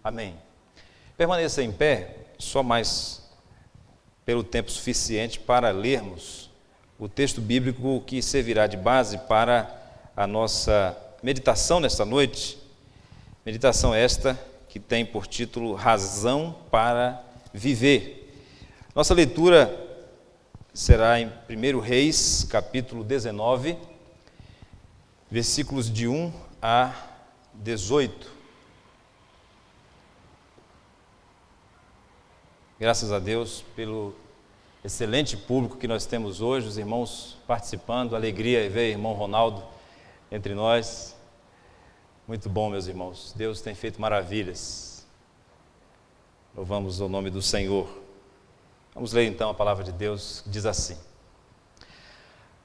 Amém. Permaneça em pé, só mais pelo tempo suficiente para lermos o texto bíblico que servirá de base para a nossa meditação nesta noite. Meditação esta que tem por título Razão para Viver. Nossa leitura será em 1 Reis, capítulo 19, versículos de 1 a 18. Graças a Deus pelo excelente público que nós temos hoje, os irmãos participando, alegria ver o irmão Ronaldo entre nós. Muito bom, meus irmãos, Deus tem feito maravilhas. Louvamos o nome do Senhor. Vamos ler então a palavra de Deus, que diz assim: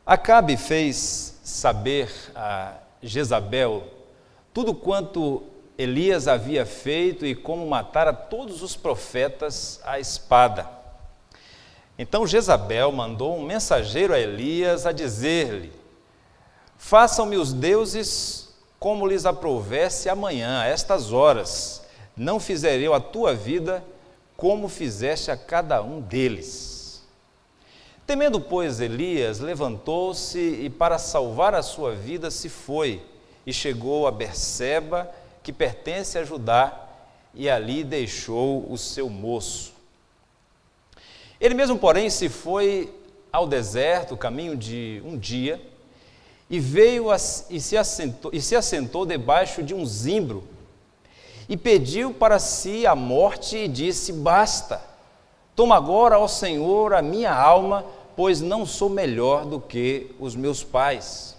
Acabe fez saber a Jezabel tudo quanto Elias havia feito e como matara todos os profetas à espada. Então Jezabel mandou um mensageiro a Elias a dizer-lhe: Façam-me os deuses como lhes aprovesse amanhã, a estas horas, não fizerei eu a tua vida como fizeste a cada um deles. Temendo, pois, Elias, levantou-se e para salvar a sua vida se foi, e chegou a Berseba, que pertence a Judá, e ali deixou o seu moço. Ele mesmo, porém, se foi ao deserto, caminho de um dia, e veio e se assentou debaixo de um zimbro, e pediu para si a morte, e disse: Basta, toma agora, ó Senhor, a minha alma, pois não sou melhor do que os meus pais.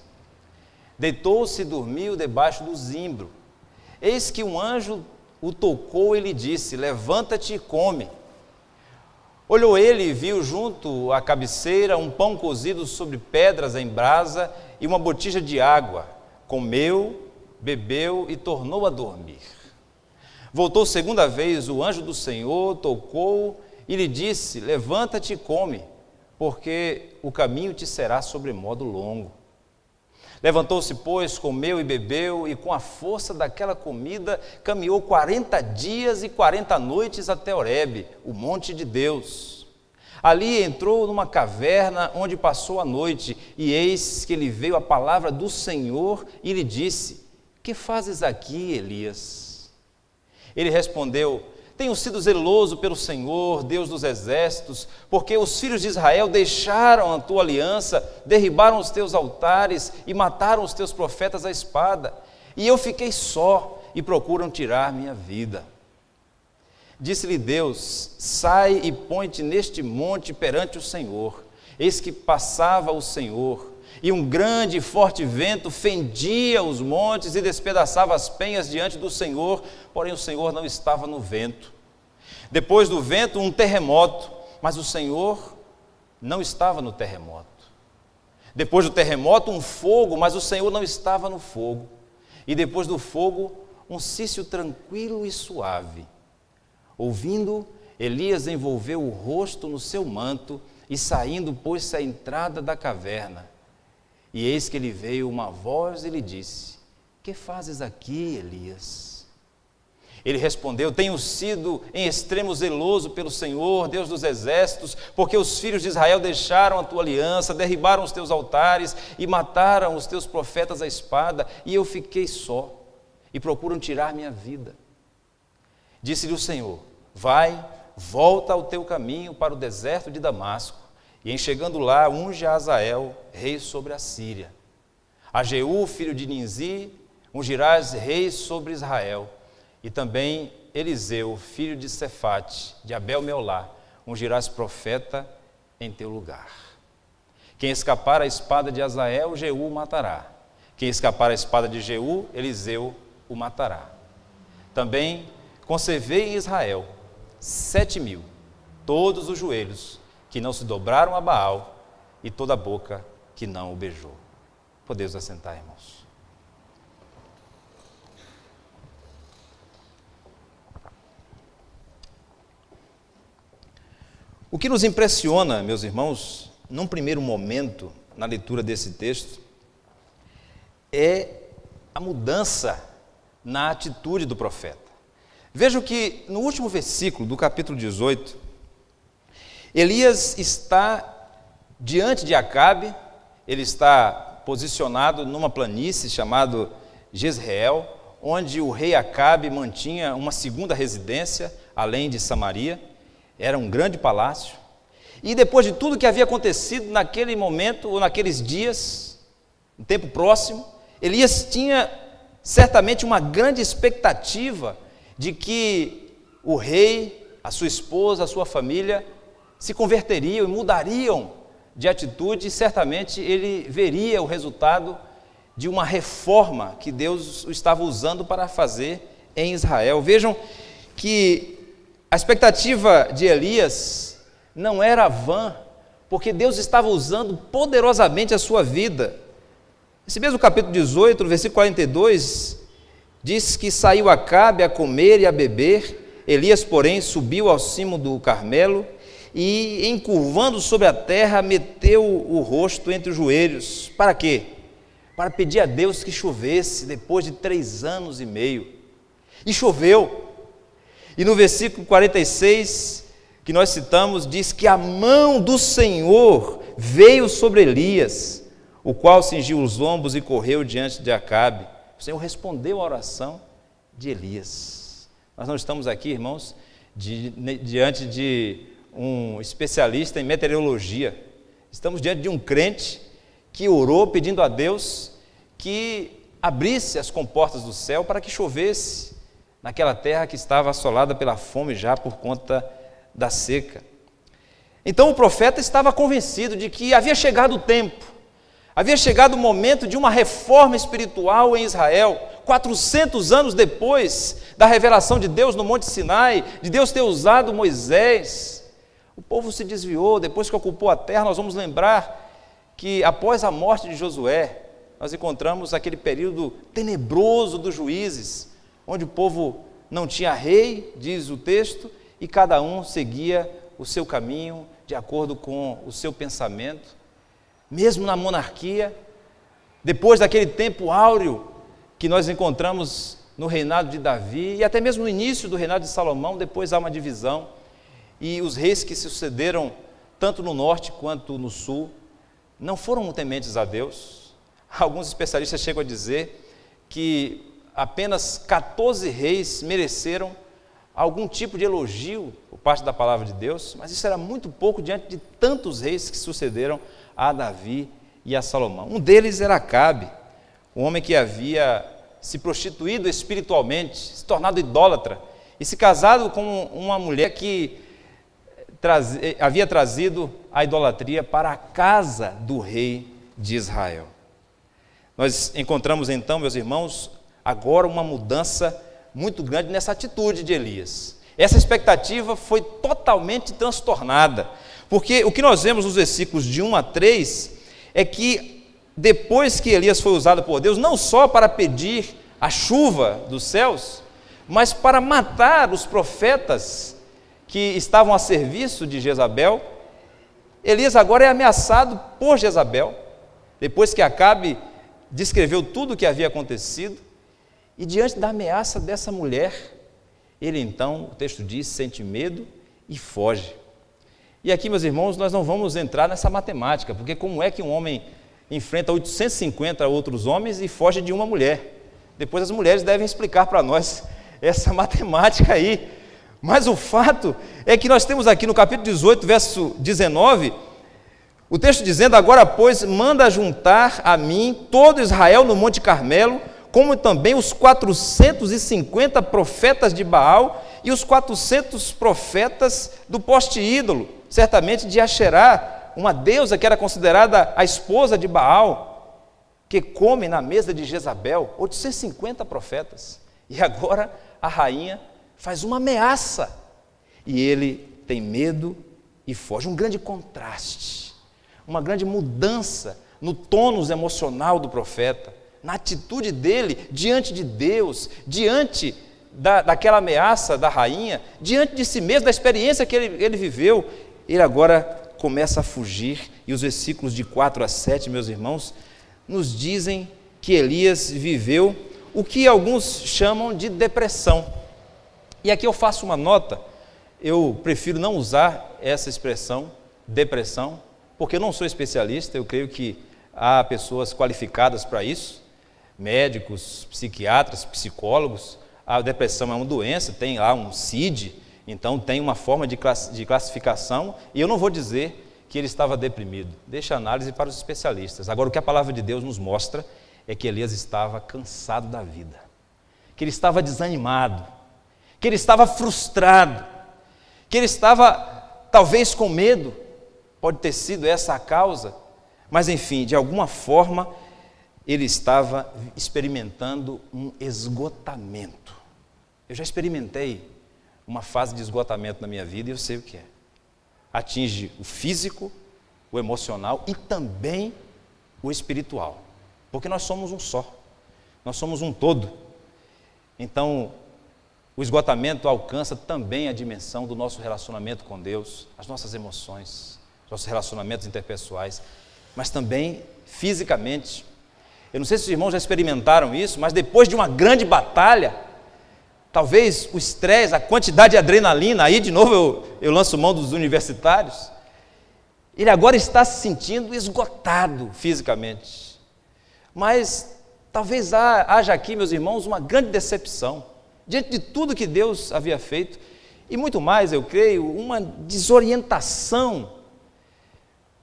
Deitou-se e dormiu debaixo do zimbro. Eis que um anjo o tocou e lhe disse: Levanta-te e come. Olhou ele e viu junto à cabeceira um pão cozido sobre pedras em brasa e uma botija de água. Comeu, bebeu e tornou a dormir. Voltou segunda vez o anjo do Senhor, tocou e lhe disse: Levanta-te e come, porque o caminho te será sobremodo longo. Levantou-se, pois, comeu e bebeu, e com a força daquela comida caminhou 40 dias e 40 noites até Horebe, o monte de Deus. Ali entrou numa caverna onde passou a noite, e eis que lhe veio a palavra do Senhor e lhe disse: Que fazes aqui, Elias? Ele respondeu: Tenho sido zeloso pelo Senhor, Deus dos exércitos, porque os filhos de Israel deixaram a tua aliança, derribaram os teus altares e mataram os teus profetas à espada. E eu fiquei só e procuram tirar minha vida. Disse-lhe Deus: Sai e põe-te neste monte perante o Senhor. Eis que passava o Senhor, e um grande e forte vento fendia os montes e despedaçava as penhas diante do Senhor, porém o Senhor não estava no vento. Depois do vento, um terremoto, mas o Senhor não estava no terremoto. Depois do terremoto, um fogo, mas o Senhor não estava no fogo. E depois do fogo, um cício tranquilo e suave. Ouvindo, Elias envolveu o rosto no seu manto e saindo, pôs-se à entrada da caverna. E eis que lhe veio uma voz e lhe disse: Que fazes aqui, Elias? Ele respondeu: Tenho sido em extremo zeloso pelo Senhor, Deus dos exércitos, porque os filhos de Israel deixaram a tua aliança, derribaram os teus altares e mataram os teus profetas à espada, e eu fiquei só, e procuram tirar minha vida. Disse-lhe o Senhor: Vai, volta ao teu caminho para o deserto de Damasco, e em chegando lá, unge a Azael, rei sobre a Síria. A Jeú, filho de Ninzi, ungirás rei sobre Israel. E também Eliseu, filho de Sefate, de Abel-Meolá, ungirás profeta em teu lugar. Quem escapar à espada de Azael, Jeú o matará. Quem escapar à espada de Jeú, Eliseu o matará. Também conservei em Israel 7.000, todos os joelhos que não se dobraram a Baal e toda a boca que não o beijou. Podemos assentar, irmãos. O que nos impressiona, meus irmãos, num primeiro momento, na leitura desse texto, é a mudança na atitude do profeta. Vejam que no último versículo do capítulo 18, Elias está diante de Acabe, ele está posicionado numa planície chamada Jezreel, onde o rei Acabe mantinha uma segunda residência, além de Samaria. Era um grande palácio. E depois de tudo que havia acontecido naquele momento, ou naqueles dias, no tempo próximo, Elias tinha certamente uma grande expectativa de que o rei, a sua esposa, a sua família se converteriam e mudariam de atitude, e certamente ele veria o resultado de uma reforma que Deus estava usando para fazer em Israel. Vejam que a expectativa de Elias não era vã, porque Deus estava usando poderosamente a sua vida. Esse mesmo capítulo 18, no versículo 42, diz que saiu Acabe a comer e a beber, Elias, porém, subiu ao cimo do Carmelo e, encurvando sobre a terra, meteu o rosto entre os joelhos. Para quê? Para pedir a Deus que chovesse depois de 3 anos e meio. E choveu. E no versículo 46, que nós citamos, diz que a mão do Senhor veio sobre Elias, o qual cingiu os ombros e correu diante de Acabe. O Senhor respondeu à oração de Elias. Nós não estamos aqui, irmãos, diante de um especialista em meteorologia. Estamos diante de um crente que orou pedindo a Deus que abrisse as comportas do céu para que chovesse naquela terra que estava assolada pela fome já por conta da seca. Então o profeta estava convencido de que havia chegado o tempo, havia chegado o momento de uma reforma espiritual em Israel, 400 anos depois da revelação de Deus no Monte Sinai, de Deus ter usado Moisés. O povo se desviou, depois que ocupou a terra. Nós vamos lembrar que após a morte de Josué, nós encontramos aquele período tenebroso dos juízes, onde o povo não tinha rei, diz o texto, e cada um seguia o seu caminho de acordo com o seu pensamento. Mesmo na monarquia, depois daquele tempo áureo que nós encontramos no reinado de Davi, e até mesmo no início do reinado de Salomão, depois há uma divisão, e os reis que se sucederam, tanto no norte quanto no sul, não foram tementes a Deus. Alguns especialistas chegam a dizer que apenas 14 reis mereceram algum tipo de elogio por parte da palavra de Deus, mas isso era muito pouco diante de tantos reis que sucederam a Davi e a Salomão. Um deles era Acabe, um homem que havia se prostituído espiritualmente, se tornado idólatra e se casado com uma mulher que havia trazido a idolatria para a casa do rei de Israel. Nós encontramos então, meus irmãos, agora uma mudança muito grande nessa atitude de Elias. Essa expectativa foi totalmente transtornada, porque o que nós vemos nos versículos de 1 a 3 é que depois que Elias foi usado por Deus, não só para pedir a chuva dos céus, mas para matar os profetas que estavam a serviço de Jezabel, Elias agora é ameaçado por Jezabel, depois que Acabe descreveu tudo o que havia acontecido, e diante da ameaça dessa mulher, ele então, o texto diz, sente medo e foge. E aqui, meus irmãos, nós não vamos entrar nessa matemática, porque como é que um homem enfrenta 850 outros homens e foge de uma mulher? Depois as mulheres devem explicar para nós essa matemática aí. Mas o fato é que nós temos aqui no capítulo 18, verso 19, o texto dizendo: agora, pois, manda juntar a mim todo Israel no Monte Carmelo, como também os 450 profetas de Baal e os 400 profetas do poste ídolo, certamente de Asherá, uma deusa que era considerada a esposa de Baal, que come na mesa de Jezabel. 850 profetas. E agora a rainha faz uma ameaça, e ele tem medo e foge. Um grande contraste, uma grande mudança no tônus emocional do profeta, na atitude dele diante de Deus, diante daquela ameaça da rainha, diante de si mesmo, da experiência que ele viveu. Ele agora começa a fugir, e os versículos de 4 a 7, meus irmãos, nos dizem que Elias viveu o que alguns chamam de depressão. E aqui eu faço uma nota, eu prefiro não usar essa expressão, depressão, porque eu não sou especialista, eu creio que há pessoas qualificadas para isso, médicos, psiquiatras, psicólogos. A depressão é uma doença, tem lá um CID, então tem uma forma de classificação, e eu não vou dizer que ele estava deprimido, deixa a análise para os especialistas. Agora, o que a palavra de Deus nos mostra é que Elias estava cansado da vida, que ele estava desanimado, que ele estava frustrado, que ele estava talvez com medo, pode ter sido essa a causa, mas enfim, de alguma forma, ele estava experimentando um esgotamento. Eu já experimentei uma fase de esgotamento na minha vida e eu sei o que é. Atinge o físico, o emocional e também o espiritual, porque nós somos um só, nós somos um todo. Então, o esgotamento alcança também a dimensão do nosso relacionamento com Deus, as nossas emoções, os nossos relacionamentos interpessoais, mas também fisicamente. Eu não sei se os irmãos já experimentaram isso, mas depois de uma grande batalha, talvez o estresse, a quantidade de adrenalina, aí de novo eu lanço mão dos universitários, ele agora está se sentindo esgotado fisicamente. Mas talvez haja aqui, meus irmãos, uma grande decepção, diante de tudo que Deus havia feito, e muito mais, eu creio, uma desorientação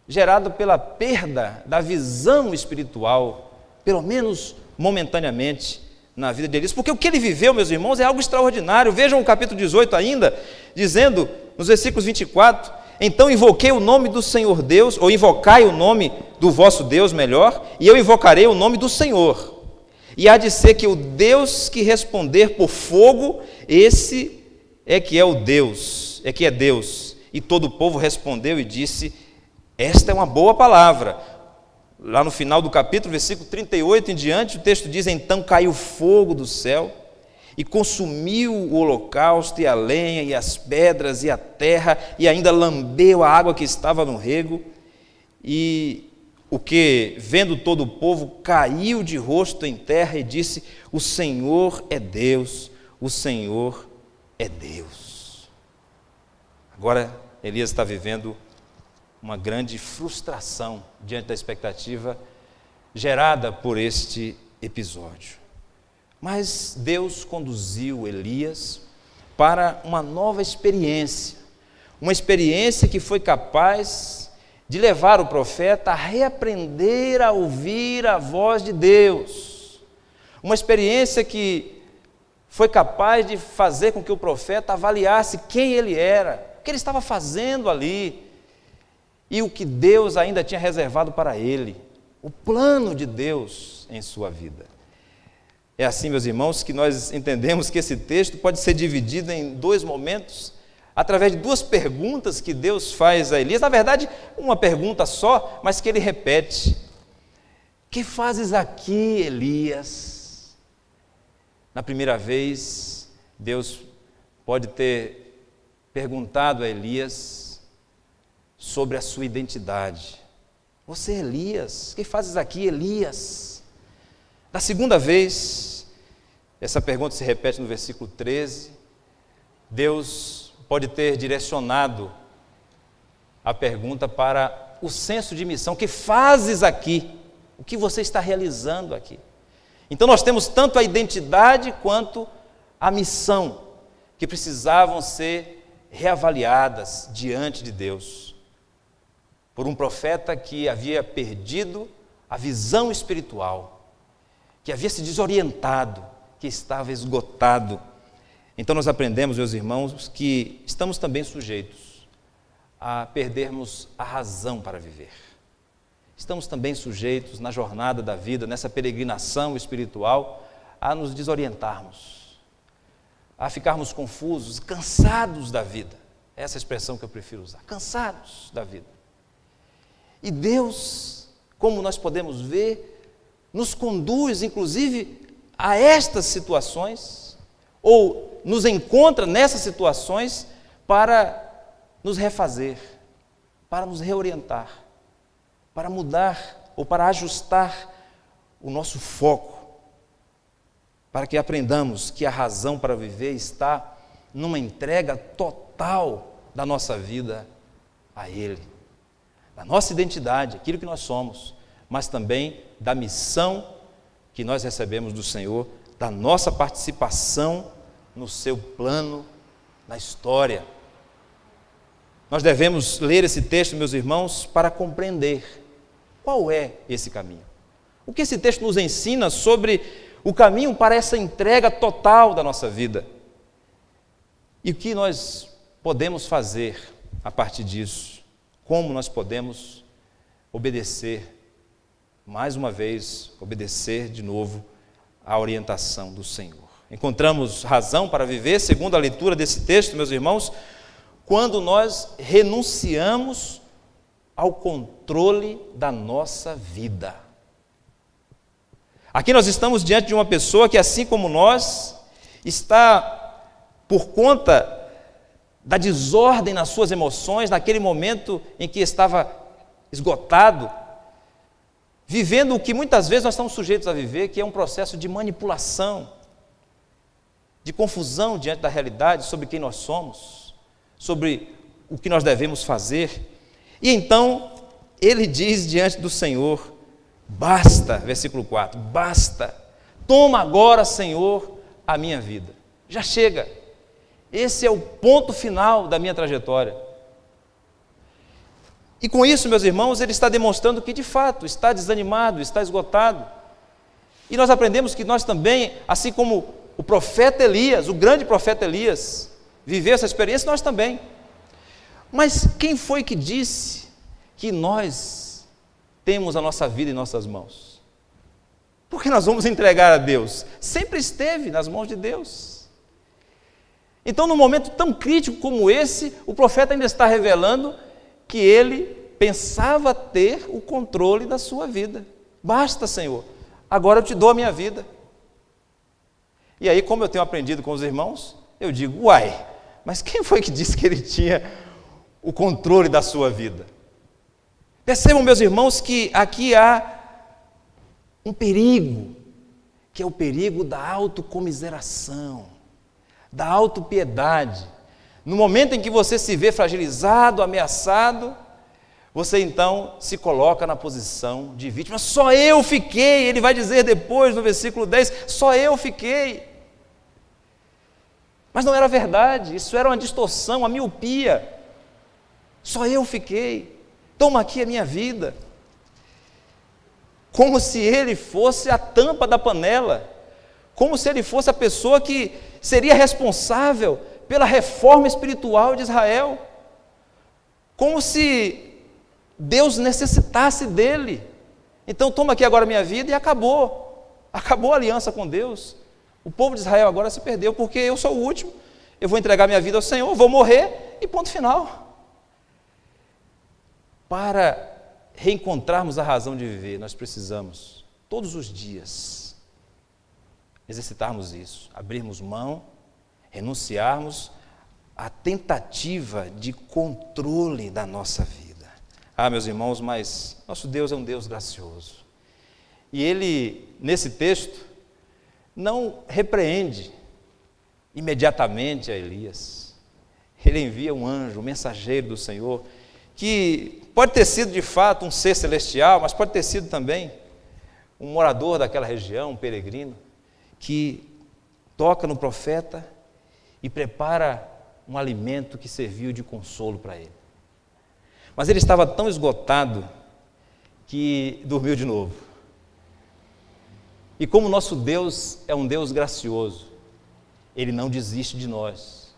gerada pela perda da visão espiritual, pelo menos momentaneamente, na vida de Elias, porque o que ele viveu, meus irmãos, é algo extraordinário. Vejam o capítulo 18 ainda, dizendo, nos versículos 24, então invoquei o nome do Senhor Deus, ou invocai o nome do vosso Deus, melhor, e eu invocarei o nome do Senhor, e há de ser que o Deus que responder por fogo, esse é que é o Deus, é que é Deus. E todo o povo respondeu e disse, esta é uma boa palavra. Lá no final do capítulo, versículo 38 em diante, o texto diz, então caiu fogo do céu e consumiu o holocausto e a lenha e as pedras e a terra e ainda lambeu a água que estava no rego. E o que, vendo todo o povo, caiu de rosto em terra e disse, o Senhor é Deus, o Senhor é Deus. Agora Elias está vivendo uma grande frustração diante da expectativa gerada por este episódio. Mas Deus conduziu Elias para uma nova experiência, uma experiência que foi capaz de levar o profeta a reaprender a ouvir a voz de Deus, uma experiência que foi capaz de fazer com que o profeta avaliasse quem ele era, o que ele estava fazendo ali, e o que Deus ainda tinha reservado para ele, o plano de Deus em sua vida. É assim, meus irmãos, que nós entendemos que esse texto pode ser dividido em dois momentos, através de duas perguntas que Deus faz a Elias, na verdade, uma pergunta só, mas que ele repete. Que fazes aqui, Elias? Na primeira vez, Deus pode ter perguntado a Elias sobre a sua identidade. Você é Elias, o que fazes aqui, Elias? Da segunda vez, essa pergunta se repete no versículo 13, Deus pode ter direcionado a pergunta para o senso de missão, o que fazes aqui? O que você está realizando aqui? Então nós temos tanto a identidade quanto a missão, que precisavam ser reavaliadas diante de Deus, por um profeta que havia perdido a visão espiritual, que havia se desorientado, que estava esgotado. Então nós aprendemos, meus irmãos, que estamos também sujeitos a perdermos a razão para viver. Estamos também sujeitos na jornada da vida, nessa peregrinação espiritual, a nos desorientarmos, a ficarmos confusos, cansados da vida. Essa é a expressão que eu prefiro usar, cansados da vida. E Deus, como nós podemos ver, nos conduz, inclusive, a estas situações, ou nos encontra nessas situações para nos refazer, para nos reorientar, para mudar ou para ajustar o nosso foco, para que aprendamos que a razão para viver está numa entrega total da nossa vida a Ele, da nossa identidade, aquilo que nós somos, mas também da missão que nós recebemos do Senhor, da nossa participação no seu plano, na história. Nós devemos ler esse texto, meus irmãos, para compreender qual é esse caminho. O que esse texto nos ensina sobre o caminho para essa entrega total da nossa vida. E o que nós podemos fazer a partir disso? Como nós podemos obedecer, mais uma vez, obedecer de novo à orientação do Senhor. Encontramos razão para viver, segundo a leitura desse texto, meus irmãos, quando nós renunciamos ao controle da nossa vida. Aqui nós estamos diante de uma pessoa que, assim como nós, está, por conta da desordem nas suas emoções, naquele momento em que estava esgotado, vivendo o que muitas vezes nós estamos sujeitos a viver, que é um processo de manipulação, de confusão diante da realidade sobre quem nós somos, sobre o que nós devemos fazer. E então, ele diz diante do Senhor, basta, versículo 4, basta, toma agora, Senhor, a minha vida. Já chega, esse é o ponto final da minha trajetória. E com isso, meus irmãos, ele está demonstrando que de fato está desanimado, está esgotado. E nós aprendemos que nós também, assim como o profeta Elias, o grande profeta Elias, viveu essa experiência, nós também. Mas quem foi que disse que nós temos a nossa vida em nossas mãos? Porque nós vamos entregar a Deus. Sempre esteve nas mãos de Deus. Então, num momento tão crítico como esse, o profeta ainda está revelando que ele pensava ter o controle da sua vida. Basta, Senhor, agora eu te dou a minha vida. E aí, como eu tenho aprendido com os irmãos, eu digo, uai, mas quem foi que disse que ele tinha o controle da sua vida? Percebam, meus irmãos, que aqui há um perigo, que é o perigo da autocomiseração, da autopiedade. No momento em que você se vê fragilizado, ameaçado, você então se coloca na posição de vítima. Só eu fiquei, ele vai dizer depois no versículo 10, só eu fiquei. Mas não era verdade, isso era uma distorção, uma miopia. Só eu fiquei, toma aqui a minha vida. Como se ele fosse a tampa da panela, como se ele fosse a pessoa que seria responsável pela reforma espiritual de Israel, como se Deus necessitasse dele. Então toma aqui agora a minha vida e acabou a aliança com Deus. O povo de Israel agora se perdeu, porque eu sou o último, eu vou entregar minha vida ao Senhor, vou morrer e ponto final. Para reencontrarmos a razão de viver, nós precisamos, todos os dias, exercitarmos isso, abrirmos mão, renunciarmos à tentativa de controle da nossa vida. Ah, meus irmãos, mas nosso Deus é um Deus gracioso. E ele, nesse texto, não repreende imediatamente a Elias. Ele envia um anjo, um mensageiro do Senhor, que pode ter sido de fato um ser celestial, mas pode ter sido também um morador daquela região, um peregrino, que toca no profeta e prepara um alimento que serviu de consolo para ele. Mas ele estava tão esgotado que dormiu de novo. E como nosso Deus é um Deus gracioso, ele não desiste de nós.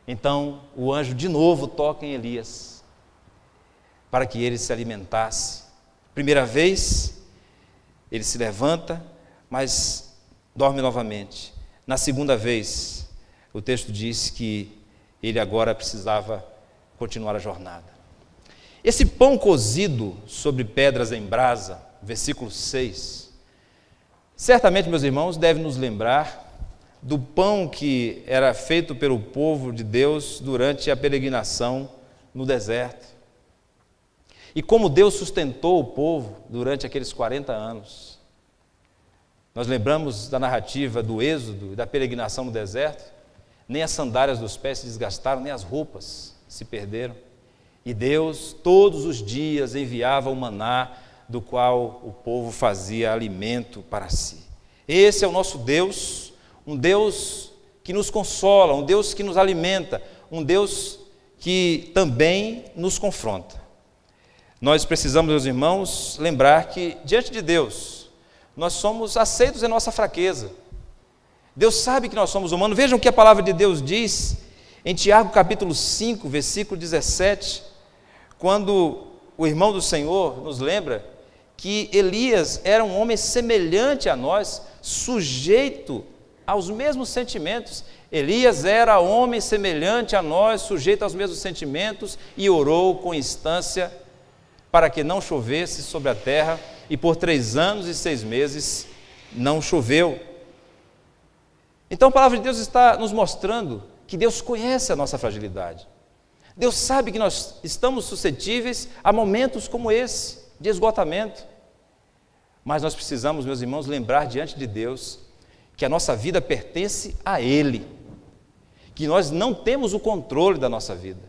Então o anjo de novo toca em Elias, para que ele se alimentasse. Primeira vez, ele se levanta, mas dorme novamente. Na segunda vez, o texto diz que ele agora precisava continuar a jornada. Esse pão cozido sobre pedras em brasa, versículo 6, certamente, meus irmãos, deve nos lembrar do pão que era feito pelo povo de Deus durante a peregrinação no deserto. E como Deus sustentou o povo durante aqueles 40 anos. Nós lembramos da narrativa do Êxodo e da peregrinação no deserto. nem as sandálias dos pés se desgastaram, nem as roupas se perderam. E Deus todos os dias enviava o maná, do qual o povo fazia alimento para si. Esse é o nosso Deus, um Deus que nos consola, um Deus que nos alimenta, um Deus que também nos confronta. Nós precisamos, meus irmãos, lembrar que diante de Deus, nós somos aceitos em nossa fraqueza. Deus sabe que nós somos humanos. Vejam o que a palavra de Deus diz em Tiago capítulo 5, versículo 17, quando o irmão do Senhor nos lembra que Elias era um homem semelhante a nós, sujeito aos mesmos sentimentos. Elias era homem semelhante a nós, sujeito aos mesmos sentimentos, e orou com instância para que não chovesse sobre a terra, e por 3 anos e 6 meses não choveu. Então a palavra de Deus está nos mostrando que Deus conhece a nossa fragilidade. Deus sabe que nós estamos suscetíveis a momentos como esse, de esgotamento. Mas nós precisamos, meus irmãos, lembrar diante de Deus que a nossa vida pertence a Ele, que nós não temos o controle da nossa vida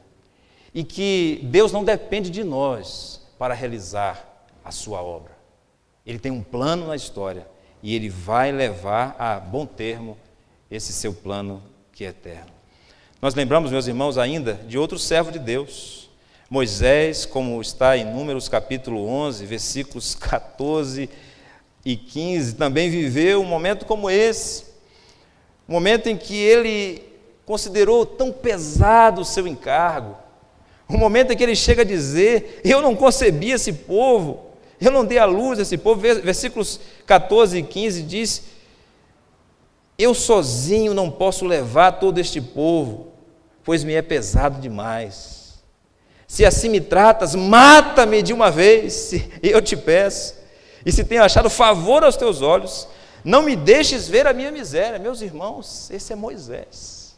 e que Deus não depende de nós para realizar a sua obra. Ele tem um plano na história e Ele vai levar a bom termo esse seu plano que é eterno. Nós lembramos, meus irmãos, ainda de outro servo de Deus, Moisés, como está em Números capítulo 11, versículos 14 e 15, também viveu um momento como esse, um momento em que ele considerou tão pesado o seu encargo, um momento em que ele chega a dizer: eu não concebi esse povo, eu não dei à luz esse povo. Versículos 14 e 15 diz: eu sozinho não posso levar todo este povo, pois me é pesado demais. Se assim me tratas, mata-me de uma vez, eu te peço. E se tenho achado favor aos teus olhos, não me deixes ver a minha miséria. Meus irmãos, esse é Moisés.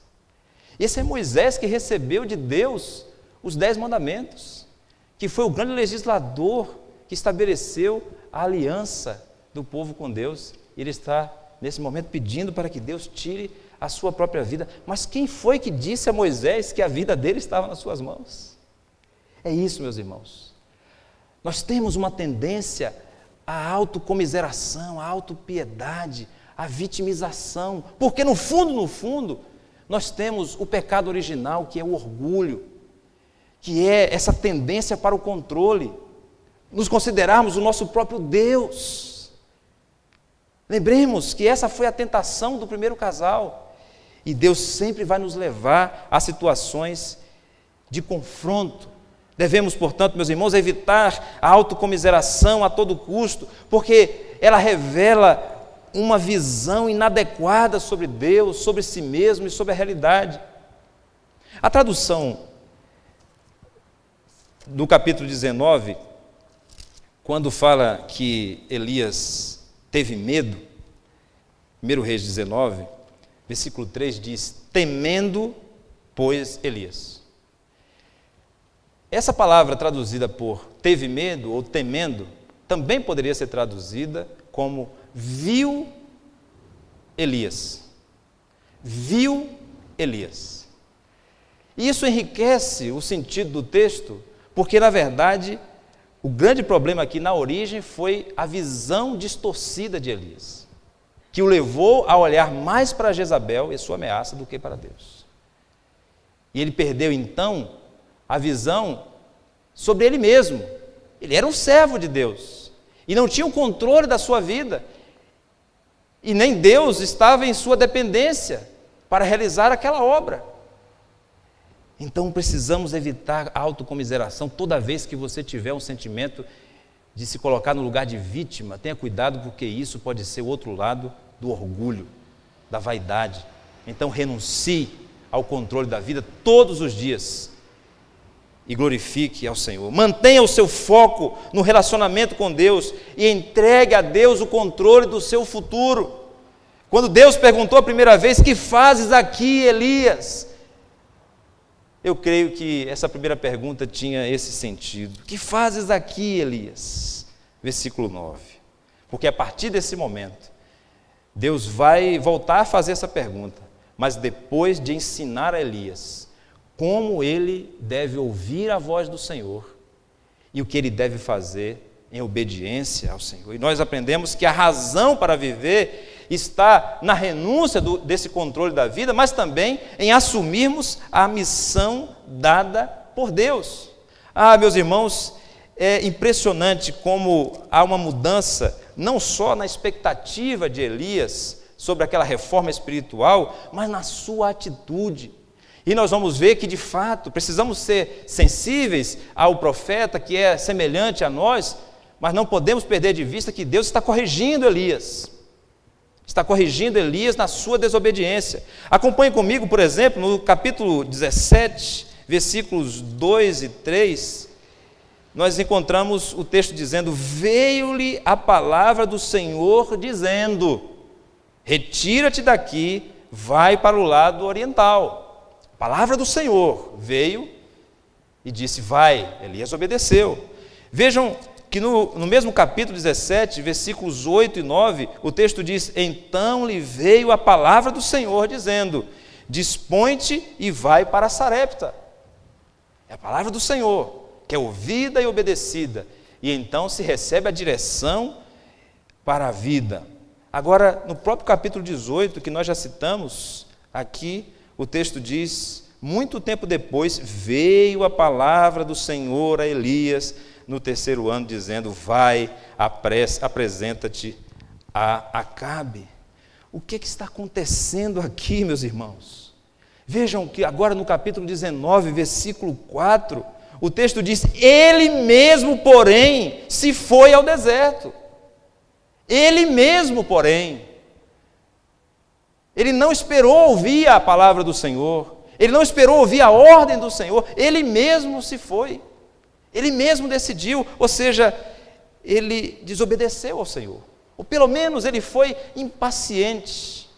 Esse é Moisés que recebeu de Deus os 10 mandamentos, que foi o grande legislador que estabeleceu a aliança do povo com Deus. Ele está, nesse momento, pedindo para que Deus tire a sua própria vida. Mas quem foi que disse a Moisés que a vida dele estava nas suas mãos? É isso, meus irmãos. Nós temos uma tendência à autocomiseração, à autopiedade, à vitimização, porque no fundo, nós temos o pecado original, que é o orgulho, que é essa tendência para o controle, nos considerarmos o nosso próprio Deus. Lembremos que essa foi a tentação do primeiro casal, e Deus sempre vai nos levar a situações de confronto. Devemos, portanto, meus irmãos, evitar a autocomiseração a todo custo, porque ela revela uma visão inadequada sobre Deus, sobre si mesmo e sobre a realidade. A tradução do capítulo 19, quando fala que Elias teve medo, 1 Reis 19, versículo 3 diz: temendo, pois, Elias. Essa palavra traduzida por teve medo ou temendo, também poderia ser traduzida como viu Elias. Viu Elias. E isso enriquece o sentido do texto, porque, na verdade, o grande problema aqui na origem foi a visão distorcida de Elias, que o levou a olhar mais para Jezabel e sua ameaça do que para Deus. E ele perdeu, então, a visão sobre ele mesmo. Ele era um servo de Deus e não tinha o controle da sua vida, e nem Deus estava em sua dependência para realizar aquela obra. Então precisamos evitar a autocomiseração. Toda vez que você tiver um sentimento de se colocar no lugar de vítima, tenha cuidado, porque isso pode ser o outro lado do orgulho, da vaidade. Então renuncie ao controle da vida todos os dias e glorifique ao Senhor. Mantenha o seu foco no relacionamento com Deus e entregue a Deus o controle do seu futuro. Quando Deus perguntou a primeira vez: que fazes aqui, Elias? Eu creio que essa primeira pergunta tinha esse sentido. Que fazes aqui, Elias? Versículo 9. Porque a partir desse momento, Deus vai voltar a fazer essa pergunta, mas depois de ensinar a Elias como ele deve ouvir a voz do Senhor e o que ele deve fazer em obediência ao Senhor. E nós aprendemos que a razão para viver está na renúncia desse controle da vida, mas também em assumirmos a missão dada por Deus. Meus irmãos, é impressionante como há uma mudança, não só na expectativa de Elias sobre aquela reforma espiritual, mas na sua atitude. E nós vamos ver que, de fato, precisamos ser sensíveis ao profeta que é semelhante a nós, mas não podemos perder de vista que Deus está corrigindo Elias. Está corrigindo Elias na sua desobediência. Acompanhe comigo, por exemplo, no capítulo 17, versículos 2 e 3, nós encontramos o texto dizendo: veio-lhe a palavra do Senhor dizendo: retira-te daqui, vai para o lado oriental. A palavra do Senhor veio e disse: vai. Elias obedeceu. Vejam que no mesmo capítulo 17, versículos 8 e 9, o texto diz: então lhe veio a palavra do Senhor dizendo: dispõe-te e vai para Sarepta. É a palavra do Senhor, que é ouvida e obedecida, e então se recebe a direção para a vida. Agora, no próprio capítulo 18, que nós já citamos, aqui o texto diz: muito tempo depois veio a palavra do Senhor a Elias no 3º ano, dizendo: vai, apresenta-te a Acabe. O que está acontecendo aqui, meus irmãos? Vejam que agora no capítulo 19, versículo 4, o texto diz: ele mesmo, porém, se foi ao deserto. Ele mesmo, porém. Ele não esperou ouvir a palavra do Senhor. Ele não esperou ouvir a ordem do Senhor. Ele mesmo se foi. Ele mesmo decidiu, ou seja, ele desobedeceu ao Senhor. Ou pelo menos ele foi impaciente.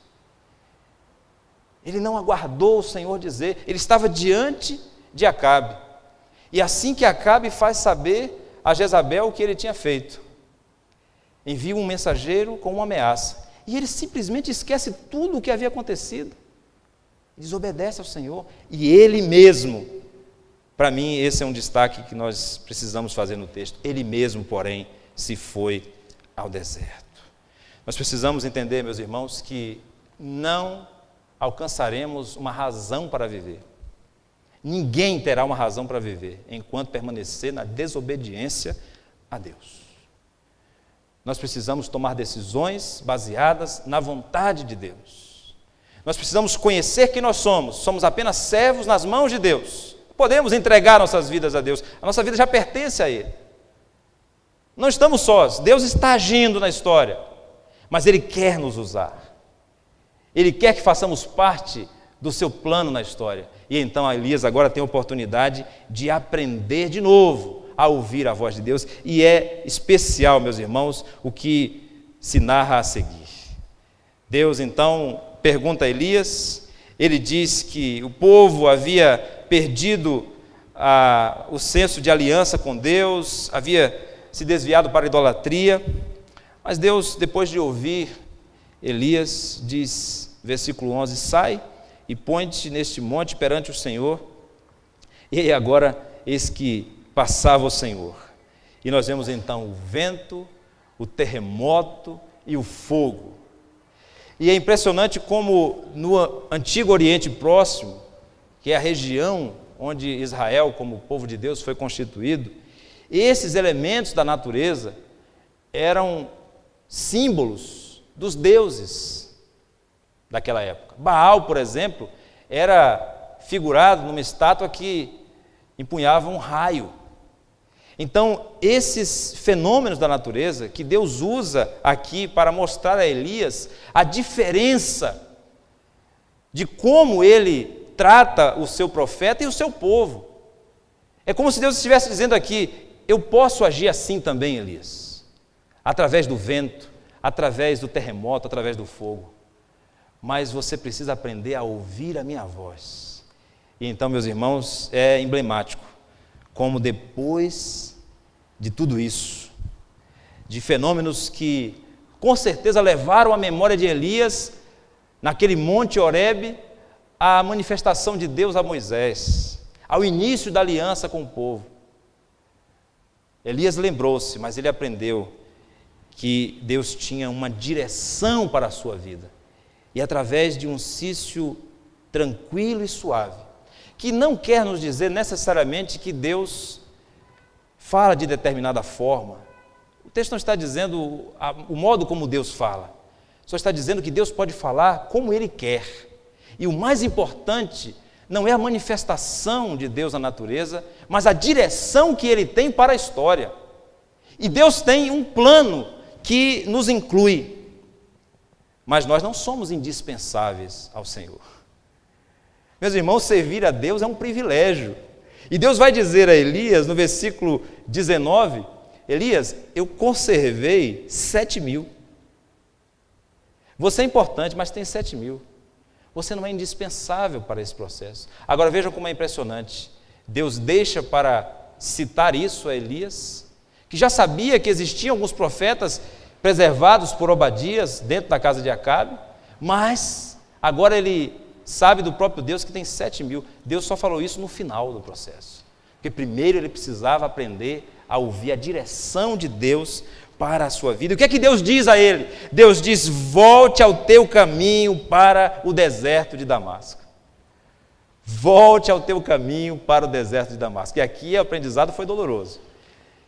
Ele não aguardou o Senhor dizer. Ele estava diante de Acabe. E assim que Acabe faz saber a Jezabel o que ele tinha feito, envia um mensageiro com uma ameaça. E ele simplesmente esquece tudo o que havia acontecido. Desobedece ao Senhor. E ele mesmo, para mim esse é um destaque que nós precisamos fazer no texto, ele mesmo, porém, se foi ao deserto. Nós precisamos entender, meus irmãos, que não alcançaremos uma razão para viver. Ninguém terá uma razão para viver enquanto permanecer na desobediência a Deus. Nós precisamos tomar decisões baseadas na vontade de Deus. Nós precisamos conhecer quem nós somos apenas servos nas mãos de Deus. Podemos entregar nossas vidas a Deus, a nossa vida já pertence a Ele. Não estamos sós, Deus está agindo na história, mas Ele quer nos usar. Ele quer que façamos parte do seu plano na história. E então Elias agora tem a oportunidade de aprender de novo a ouvir a voz de Deus, e é especial, meus irmãos, o que se narra a seguir. Deus então pergunta a Elias, ele diz que o povo havia perdido o senso de aliança com Deus, havia se desviado para a idolatria, mas Deus, depois de ouvir Elias, diz, versículo 11, sai e põe-te neste monte perante o Senhor. E agora, eis que passava o Senhor, e nós vemos então o vento, o terremoto e o fogo. E é impressionante como no antigo Oriente Próximo, que é a região onde Israel, como povo de Deus, foi constituído, esses elementos da natureza eram símbolos dos deuses daquela época. Baal, por exemplo, era figurado numa estátua que empunhava um raio. Então, esses fenômenos da natureza que Deus usa aqui para mostrar a Elias a diferença de como ele trata o seu profeta e o seu povo. É como se Deus estivesse dizendo aqui, eu posso agir assim também, Elias, através do vento, através do terremoto, através do fogo, mas você precisa aprender a ouvir a minha voz. E então, meus irmãos, é emblemático como depois de tudo isso, de fenômenos que com certeza levaram a memória de Elias naquele monte Horebe, a manifestação de Deus a Moisés, ao início da aliança com o povo. Elias lembrou-se, mas ele aprendeu que Deus tinha uma direção para a sua vida. E através de um cício tranquilo e suave, que não quer nos dizer necessariamente que Deus fala de determinada forma. O texto não está dizendo o modo como Deus fala, só está dizendo que Deus pode falar como Ele quer. E o mais importante não é a manifestação de Deus na natureza, mas a direção que Ele tem para a história. E Deus tem um plano que nos inclui, mas nós não somos indispensáveis ao Senhor. Meus irmãos, servir a Deus é um privilégio. E Deus vai dizer a Elias, no versículo 19, Elias, eu conservei 7.000. Você é importante, mas tem 7.000. Você não é indispensável para esse processo. Agora vejam como é impressionante. Deus deixa para citar isso a Elias, que já sabia que existiam alguns profetas preservados por Obadias dentro da casa de Acabe, mas agora ele sabe do próprio Deus que tem 7.000. Deus só falou isso no final do processo, porque primeiro ele precisava aprender a ouvir a direção de Deus para a sua vida. O que é que Deus diz a ele? Deus diz, volte ao teu caminho para o deserto de Damasco. Volte ao teu caminho para o deserto de Damasco. E aqui o aprendizado foi doloroso.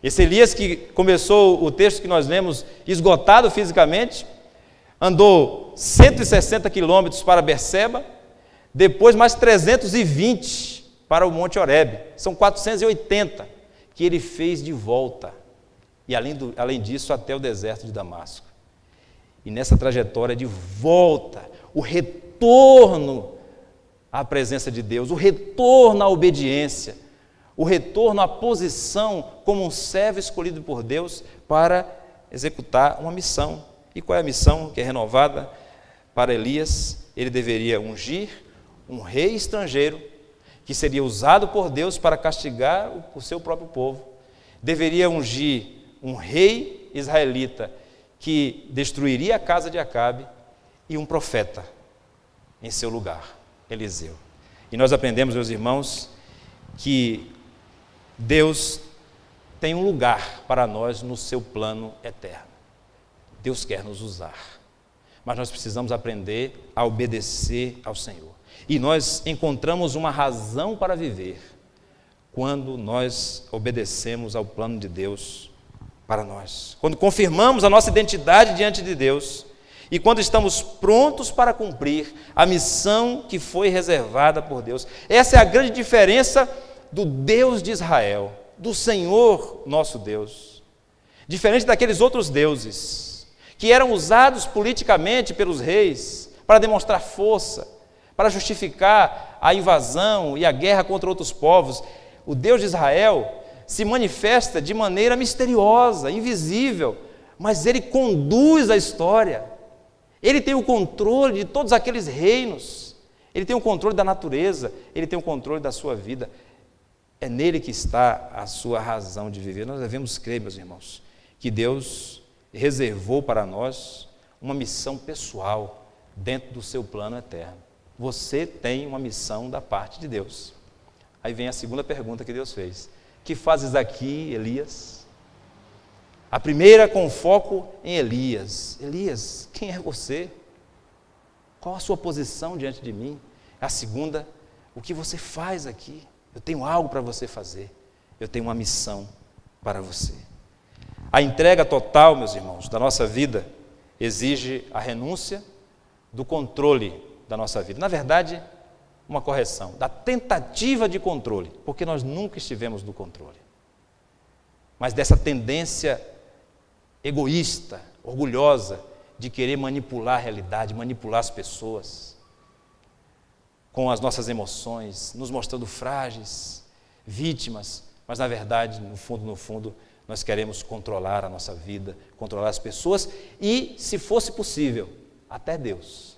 Esse Elias que começou o texto que nós lemos esgotado fisicamente, andou 160 quilômetros para Berseba, depois mais 320 para o Monte Horebe. São 480 que ele fez de volta. E além disso, até o deserto de Damasco. E nessa trajetória de volta, o retorno à presença de Deus, o retorno à obediência, o retorno à posição como um servo escolhido por Deus para executar uma missão. E qual é a missão que é renovada para Elias? Ele deveria ungir um rei estrangeiro que seria usado por Deus para castigar o seu próprio povo. Deveria ungir um rei israelita que destruiria a casa de Acabe e um profeta em seu lugar, Eliseu. E nós aprendemos, meus irmãos, que Deus tem um lugar para nós no seu plano eterno. Deus quer nos usar, mas nós precisamos aprender a obedecer ao Senhor. E nós encontramos uma razão para viver quando nós obedecemos ao plano de Deus para nós. Quando confirmamos a nossa identidade diante de Deus e quando estamos prontos para cumprir a missão que foi reservada por Deus. Essa é a grande diferença do Deus de Israel, do Senhor nosso Deus. Diferente daqueles outros deuses que eram usados politicamente pelos reis para demonstrar força, para justificar a invasão e a guerra contra outros povos. O Deus de Israel se manifesta de maneira misteriosa, invisível, mas Ele conduz a história. Ele tem o controle de todos aqueles reinos. Ele tem o controle da natureza, Ele tem o controle da sua vida. É nele que está a sua razão de viver. Nós devemos crer, meus irmãos, que Deus reservou para nós uma missão pessoal dentro do seu plano eterno. Você tem uma missão da parte de Deus. Aí vem a segunda pergunta que Deus fez. Que fazes aqui, Elias? A primeira com foco em Elias. Elias, quem é você? Qual a sua posição diante de mim? A segunda, o que você faz aqui? Eu tenho algo para você fazer. Eu tenho uma missão para você. A entrega total, meus irmãos, da nossa vida exige a renúncia do controle da nossa vida. Na verdade, uma correção, da tentativa de controle, porque nós nunca estivemos no controle. Mas dessa tendência egoísta, orgulhosa, de querer manipular a realidade, manipular as pessoas, com as nossas emoções, nos mostrando frágeis, vítimas, mas na verdade, no fundo, nós queremos controlar a nossa vida, controlar as pessoas e, se fosse possível, até Deus.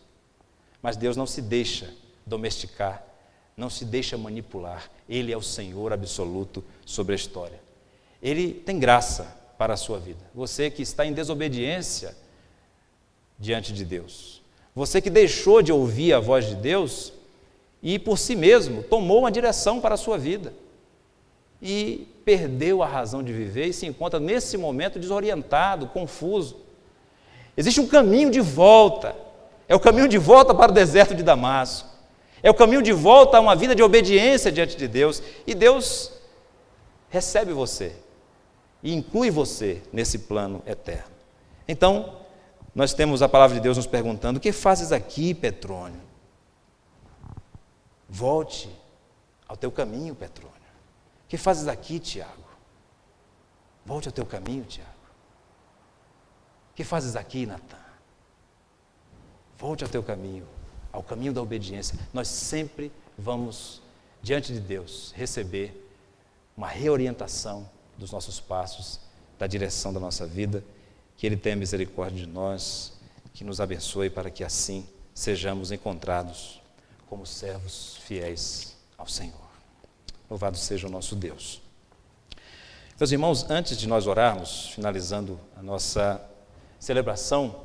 Mas Deus não se deixa domesticar, não se deixa manipular. Ele é o Senhor absoluto sobre a história. Ele tem graça para a sua vida. Você que está em desobediência diante de Deus, você que deixou de ouvir a voz de Deus, e por si mesmo tomou uma direção para a sua vida e perdeu a razão de viver e se encontra nesse momento desorientado, confuso. Existe um caminho de volta, é o caminho de volta para o deserto de Damasco, é o caminho de volta a uma vida de obediência diante de Deus, e Deus recebe você e inclui você nesse plano eterno. Então, nós temos a palavra de Deus nos perguntando: o que fazes aqui, Petrônio? Volte ao teu caminho, Petrônio. O que fazes aqui, Tiago? Volte ao teu caminho, Tiago. O que fazes aqui, Natan? Volte ao teu caminho, ao caminho da obediência. Nós sempre vamos, diante de Deus, receber uma reorientação dos nossos passos, da direção da nossa vida. Que Ele tenha misericórdia de nós, que nos abençoe para que assim sejamos encontrados como servos fiéis ao Senhor. Louvado seja o nosso Deus. Meus irmãos, antes de nós orarmos, finalizando a nossa celebração